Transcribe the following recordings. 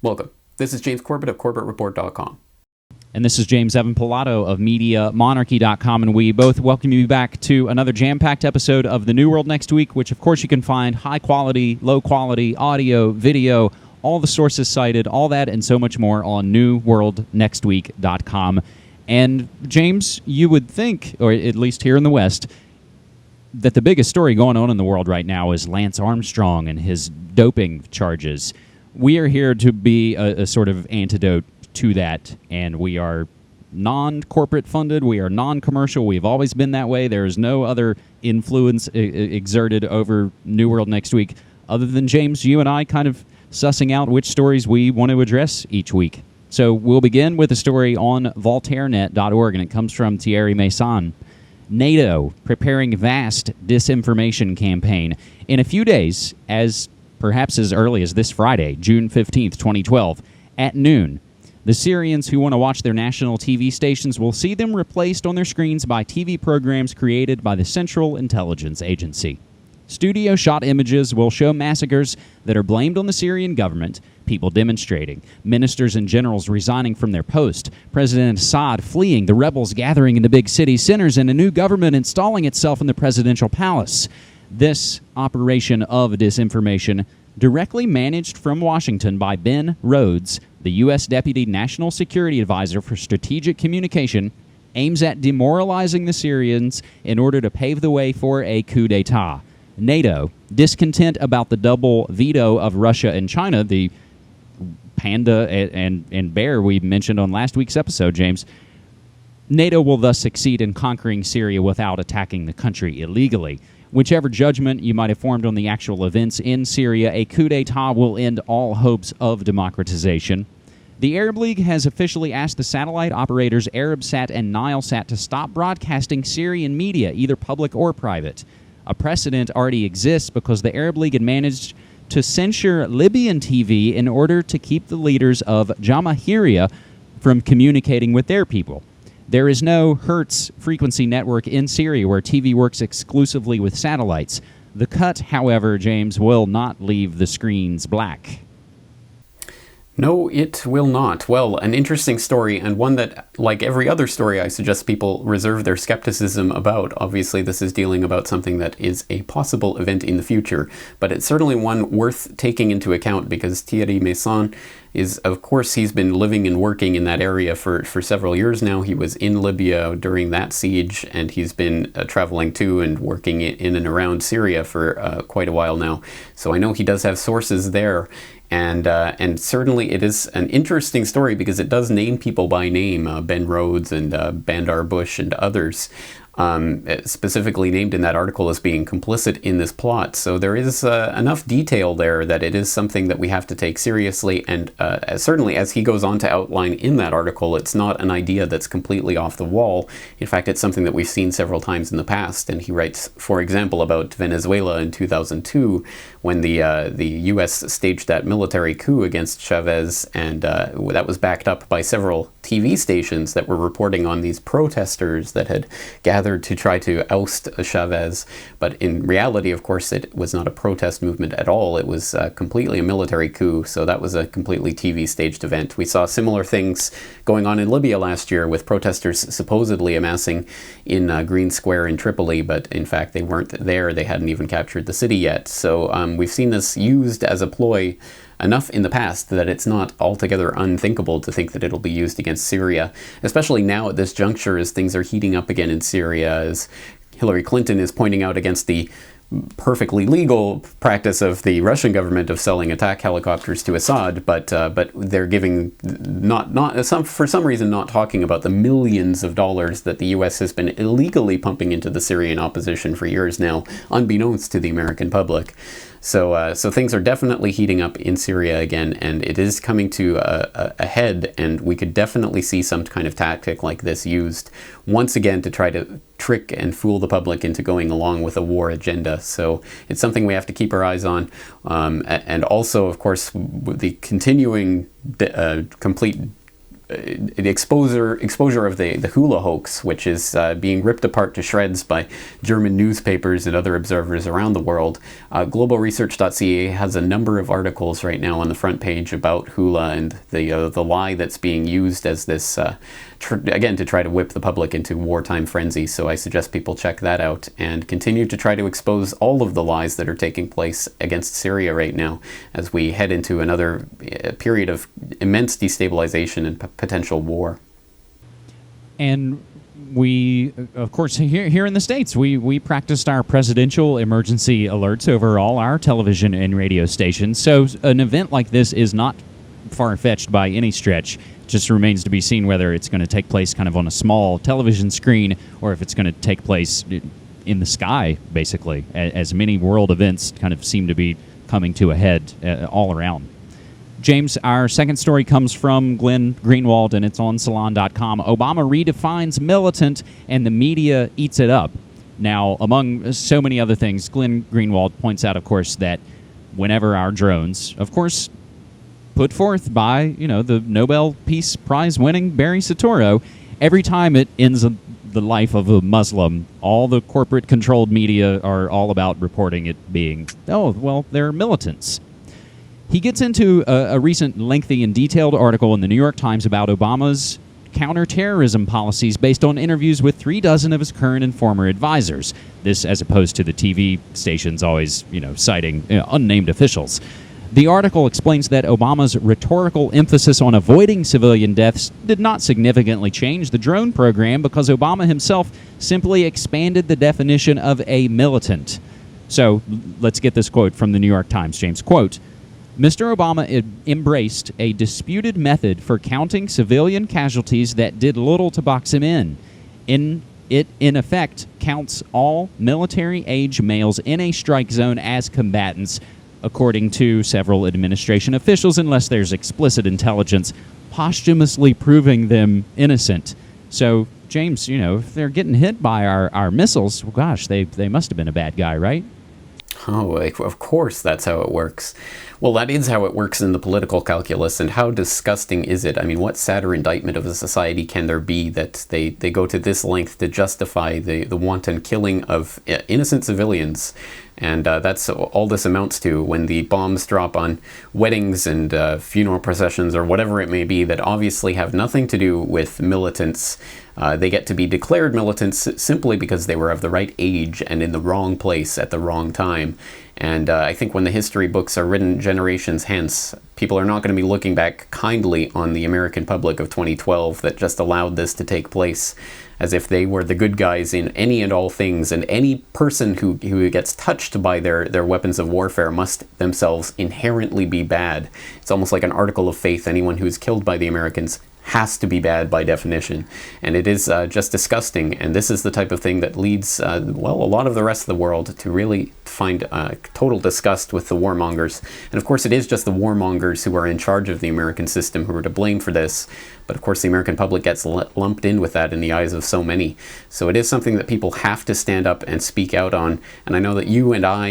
Welcome. This is James Corbett of CorbettReport.com. And this is James Evan Pilato of MediaMonarchy.com, and we both welcome you back to another jam-packed episode of The New World Next Week, which, of course, you can find high-quality, low-quality audio, video, all the sources cited, all that and so much more on newworldnextweek.com. And, James, you would think, or at least here in the West, that the biggest story going on in the world right now is Lance Armstrong and his doping charges. We are here to be a sort of antidote to that, and we are non-corporate funded, we are non-commercial, we've always been that way. There is no other influence exerted over New World Next Week other than, James, you and I kind of sussing out which stories we want to address each week. So we'll begin with a story on voltairenet.org, and it comes from Thierry Masson. NATO preparing vast disinformation campaign. In a few days, perhaps as early as this Friday, June 15th, 2012, at noon, the Syrians who want to watch their national TV stations will see them replaced on their screens by TV programs created by the Central Intelligence Agency. Studio-shot images will show massacres that are blamed on the Syrian government, people demonstrating, ministers and generals resigning from their post, President Assad fleeing, the rebels gathering in the big city centers, and a new government installing itself in the presidential palace. This operation of disinformation, directly managed from Washington by Ben Rhodes, the U.S. Deputy National Security Advisor for Strategic Communication, aims at demoralizing the Syrians in order to pave the way for a coup d'etat. NATO, discontent about the double veto of Russia and China, the Panda and bear we mentioned on last week's episode, James, NATO will thus succeed in conquering Syria without attacking the country illegally. Whichever judgment you might have formed on the actual events in Syria, a coup d'etat will end all hopes of democratization. The Arab League has officially asked the satellite operators Arabsat and Nilesat to stop broadcasting Syrian media, either public or private. A precedent already exists because the Arab League had managed to censure Libyan TV in order to keep the leaders of Jamahiriya from communicating with their people. There is no Hertz frequency network in Syria where TV works exclusively with satellites. The cut, however, James, will not leave the screens black. No, it will not. Well, an interesting story, and one that, like every other story, I suggest people reserve their skepticism about. Obviously, this is dealing about something that is a possible event in the future, but it's certainly one worth taking into account because Thierry Masson is, of course, he's been living and working in that area for several years now. He was in Libya during that siege, and he's been traveling to and working in and around Syria for quite a while now. So I know he does have sources there. And certainly it is an interesting story because it does name people by name, Ben Rhodes and Bandar Bush and others, specifically named in that article as being complicit in this plot. So there is enough detail there that it is something that we have to take seriously. And certainly, as he goes on to outline in that article, it's not an idea that's completely off the wall. In fact, it's something that we've seen several times in the past. And he writes, for example, about Venezuela in 2002, when the U.S. staged that military coup against Chavez, and that was backed up by several TV stations that were reporting on these protesters that had gathered to try to oust Chavez. But in reality, of course, it was not a protest movement at all. It was completely a military coup, so that was a completely TV staged event. We saw similar things going on in Libya last year with protesters supposedly amassing in Green Square in Tripoli, but in fact they weren't there. They hadn't even captured the city yet. So we've seen this used as a ploy enough in the past that it's not altogether unthinkable to think that it'll be used against Syria, especially now at this juncture as things are heating up again in Syria, as Hillary Clinton is pointing out against the perfectly legal practice of the Russian government of selling attack helicopters to Assad, but they're giving for some reason not talking about the millions of dollars that the U.S. has been illegally pumping into the Syrian opposition for years now, unbeknownst to the American public. So things are definitely heating up in Syria again, and it is coming to a head, and we could definitely see some kind of tactic like this used once again to try to trick and fool the public into going along with a war agenda. So it's something we have to keep our eyes on. And also, of course, the continuing complete exposure of the Houla hoax, which is being ripped apart to shreds by German newspapers and other observers around the world. Globalresearch.ca has a number of articles right now on the front page about Houla and the lie that's being used as this, again, to try to whip the public into wartime frenzy. So I suggest people check that out and continue to try to expose all of the lies that are taking place against Syria right now as we head into another period of immense destabilization and potential war. And we, of course, here in the States, we practiced our presidential emergency alerts over all our television and radio stations. So an event like this is not far-fetched by any stretch. Just remains to be seen whether it's going to take place kind of on a small television screen or if it's going to take place in the sky, basically, as many world events kind of seem to be coming to a head all around. James, our second story comes from Glenn Greenwald, and it's on Salon.com. Obama redefines militant, and the media eats it up. Now, among so many other things, Glenn Greenwald points out, of course, that whenever our drones, of course, put forth by, the Nobel Peace Prize winning Barry Soetoro, every time it ends the life of a Muslim, all the corporate-controlled media are all about reporting it being, they're militants. He gets into a recent lengthy and detailed article in the New York Times about Obama's counterterrorism policies based on interviews with 36 of his current and former advisors. This as opposed to the TV stations always, citing unnamed officials. The article explains that Obama's rhetorical emphasis on avoiding civilian deaths did not significantly change the drone program because Obama himself simply expanded the definition of a militant. So let's get this quote from the New York Times, James. Quote, Mr. Obama embraced a disputed method for counting civilian casualties that did little to box him in. It, in effect, counts all military-age males in a strike zone as combatants, according to several administration officials, unless there's explicit intelligence posthumously proving them innocent. So, James, if they're getting hit by our missiles, well, gosh, they must have been a bad guy, right? Oh, of course that's how it works. Well, that is how it works in the political calculus, and how disgusting is it? I mean, what sadder indictment of a society can there be that they go to this length to justify the wanton killing of innocent civilians? And that's all this amounts to when the bombs drop on weddings and funeral processions or whatever it may be that obviously have nothing to do with militants. They get to be declared militants simply because they were of the right age and in the wrong place at the wrong time. And I think when the history books are written generations hence, people are not going to be looking back kindly on the American public of 2012 that just allowed this to take place, as if they were the good guys in any and all things, and any person who gets touched by their weapons of warfare must themselves inherently be bad. It's almost like an article of faith. Anyone who's killed by the Americans has to be bad by definition. And it is just disgusting. And this is the type of thing that leads, a lot of the rest of the world to really find total disgust with the warmongers. And of course, it is just the warmongers who are in charge of the American system who are to blame for this. But of course, the American public gets lumped in with that in the eyes of so many. So it is something that people have to stand up and speak out on. And I know that you and I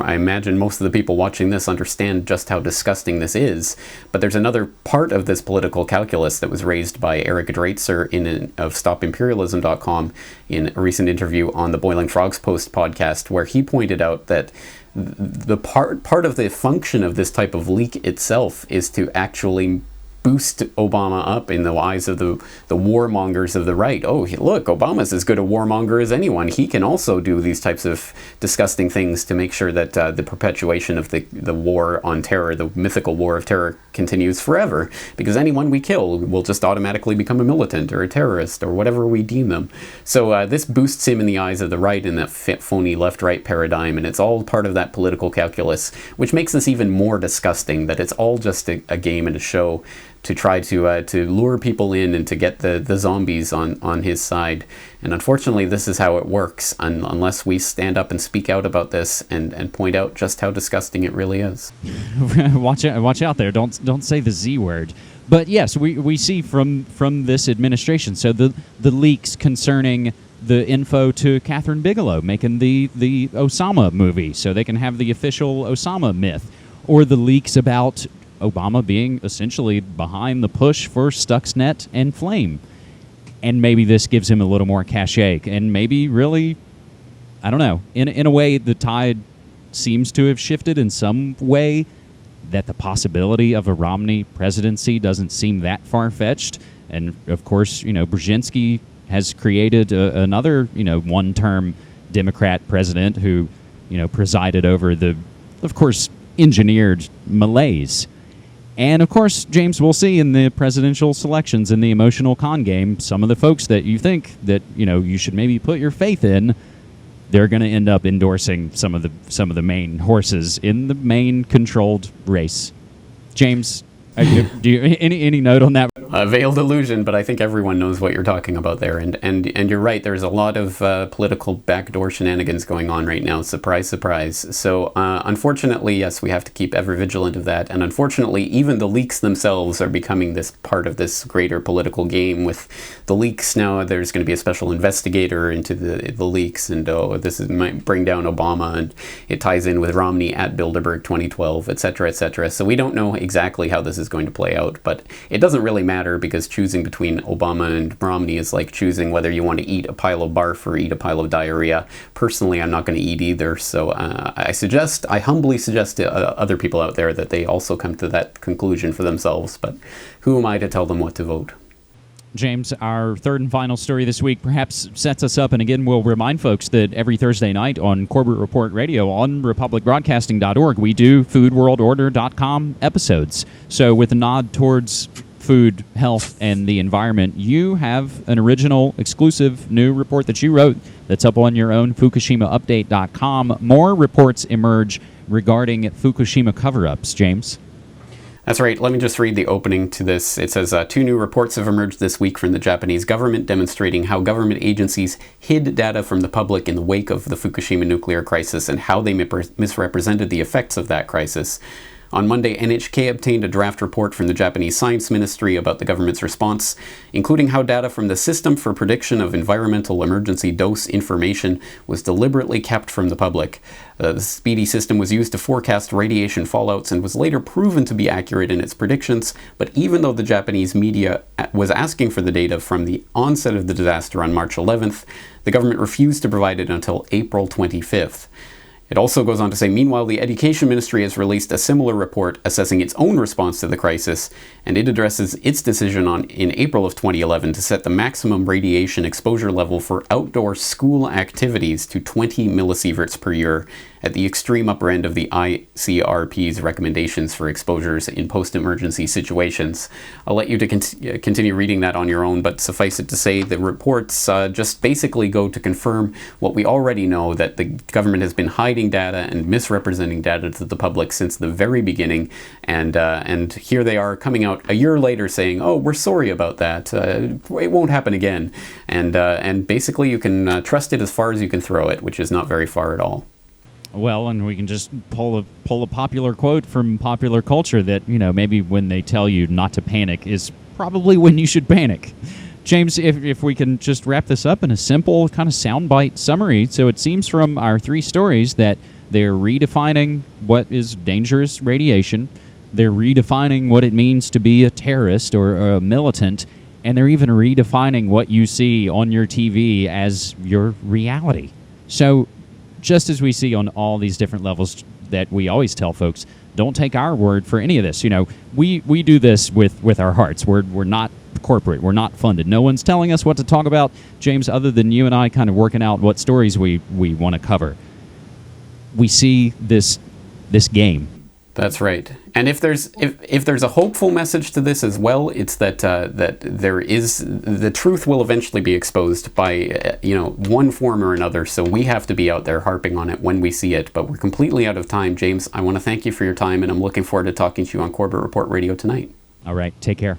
imagine most of the people watching this understand just how disgusting this is. But there's another part of this political calculus that was raised by Eric Dreitzer of StopImperialism.com in a recent interview on the Boiling Frogs Post podcast, where he pointed out that the part of the function of this type of leak itself is to actually boost Obama up in the eyes of the warmongers of the right. Oh, look, Obama's as good a warmonger as anyone. He can also do these types of disgusting things to make sure that the perpetuation of the war on terror, the mythical war of terror, continues forever. Because anyone we kill will just automatically become a militant or a terrorist or whatever we deem them. So this boosts him in the eyes of the right in that phony left-right paradigm, and it's all part of that political calculus, which makes this even more disgusting, that it's all just a game and a show to try to lure people in and to get the zombies on his side. And unfortunately, this is how it works, unless we stand up and speak out about this and point out just how disgusting it really is. Watch out there. Don't say the Z word. But yes, we see from this administration, so the leaks concerning the info to Catherine Bigelow making the Osama movie, so they can have the official Osama myth, or the leaks about Obama being essentially behind the push for Stuxnet and Flame. And maybe this gives him a little more cachet. And maybe really, I don't know, in a way the tide seems to have shifted in some way, that the possibility of a Romney presidency doesn't seem that far-fetched. And, of course, Brzezinski has created another, one-term Democrat president who, presided over the, of course, engineered malaise. And, of course, James, we'll see in the presidential selections, in the emotional con game, some of the folks that you think that, you should maybe put your faith in, they're going to end up endorsing some of the main horses in the main controlled race. James, do you any note on that? A veiled illusion, but I think everyone knows what you're talking about there. And you're right, there's a lot of political backdoor shenanigans going on right now. Surprise, surprise. So unfortunately, yes, we have to keep ever vigilant of that. And unfortunately, even the leaks themselves are becoming this part of this greater political game. With the leaks now, there's going to be a special investigator into the leaks. And might bring down Obama. And it ties in with Romney at Bilderberg 2012, et cetera, et cetera. So we don't know exactly how this is going to play out. But it doesn't really matter, because choosing between Obama and Romney is like choosing whether you want to eat a pile of barf or eat a pile of diarrhea. Personally, I'm not going to eat either, so I humbly suggest to other people out there that they also come to that conclusion for themselves, but who am I to tell them what to vote? James, our third and final story this week perhaps sets us up, and again, we'll remind folks that every Thursday night on Corbett Report Radio on republicbroadcasting.org, we do foodworldorder.com episodes. So with a nod towards food, health, and the environment, you have an original, exclusive new report that you wrote that's up on your own FukushimaUpdate.com. More reports emerge regarding Fukushima cover-ups. James? That's right. Let me just read the opening to this. It says, 2 new reports have emerged this week from the Japanese government demonstrating how government agencies hid data from the public in the wake of the Fukushima nuclear crisis and how they misrepresented the effects of that crisis. On Monday, NHK obtained a draft report from the Japanese Science Ministry about the government's response, including how data from the System for Prediction of Environmental Emergency Dose Information was deliberately kept from the public. The speedy system was used to forecast radiation fallouts and was later proven to be accurate in its predictions, but even though the Japanese media was asking for the data from the onset of the disaster on March 11th, the government refused to provide it until April 25th. It also goes on to say, meanwhile, the Education Ministry has released a similar report assessing its own response to the crisis, and it addresses its decision in April of 2011 to set the maximum radiation exposure level for outdoor school activities to 20 millisieverts per year, at the extreme upper end of the ICRP's recommendations for exposures in post-emergency situations. I'll let you to continue reading that on your own, but suffice it to say the reports just basically go to confirm what we already know, that the government has been hiding data and misrepresenting data to the public since the very beginning, and here they are coming out a year later saying, oh, we're sorry about that, it won't happen again, and basically you can trust it as far as you can throw it, which is not very far at all. Well, and we can just pull a popular quote from popular culture that, maybe when they tell you not to panic is probably when you should panic. James, if we can just wrap this up in a simple kind of soundbite summary. So it seems from our 3 stories that they're redefining what is dangerous radiation. They're redefining what it means to be a terrorist or a militant. And they're even redefining what you see on your TV as your reality. So just as we see on all these different levels that we always tell folks, don't take our word for any of this. We do this with our hearts. We're not corporate. We're not funded. No one's telling us what to talk about, James, other than you and I kind of working out what stories we want to cover. We see this game. That's right. And if there's a hopeful message to this as well, it's that the truth will eventually be exposed by one form or another. So we have to be out there harping on it when we see it. But we're completely out of time, James. I want to thank you for your time, and I'm looking forward to talking to you on Corbett Report Radio tonight. All right. Take care.